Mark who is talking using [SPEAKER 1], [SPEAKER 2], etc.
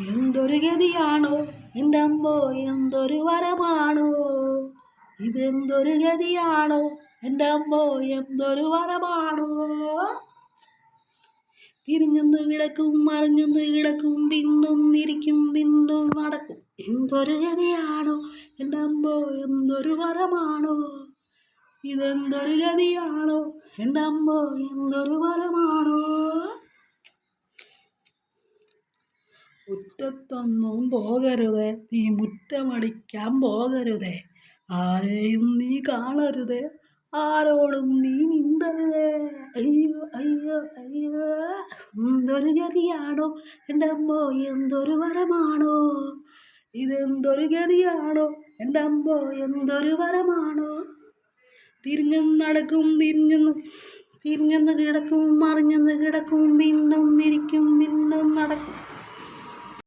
[SPEAKER 1] എന്തൊരു ഗതിയാണോ എൻ്റെ അമ്മോ, എന്തൊരു വരമാണോ ഇതെന്തൊരു ഗതിയാണോ എൻ്റെ അമ്മോ, എന്തൊരു വരമാണോ. തിരിഞ്ഞൊന്ന് കിടക്കും, മറിഞ്ഞൊന്ന് കിടക്കും, പിന്നും ഇരിക്കും, പിന്നും നടക്കും. എന്തൊരു ഗതിയാണോ എൻ്റെ അമ്മോ, എന്തൊരു വരമാണോ ഇതെന്തൊരു ഗതിയാണോ എൻ്റെ അമ്മോ, എന്തൊരു വരമാണോ. മുറ്റത്തൊന്നും പോകരുതേ, നീ മുറ്റമടിക്കാൻ പോകരുതേ, ആരെയും നീ കാണരുതേ, ആരോടും നീ മിണ്ടരുതേ. അയ്യോ അയ്യോ അയ്യോ. എന്തൊരു ഗതിയാണോ എൻ്റെ അമ്മോ, എന്തൊരു വരമാണോ ഇതെന്തൊരു ഗതിയാണോ എൻ്റെ അമ്മോ, എന്തൊരു വരമാണോ. തിരിഞ്ഞൊന്ന് നടക്കും, തിരിഞ്ഞൊന്ന് കിടക്കും, മറിഞ്ഞൊന്ന് കിടക്കും, പിന്നും ഇരിക്കും, പിന്നും നടക്കും.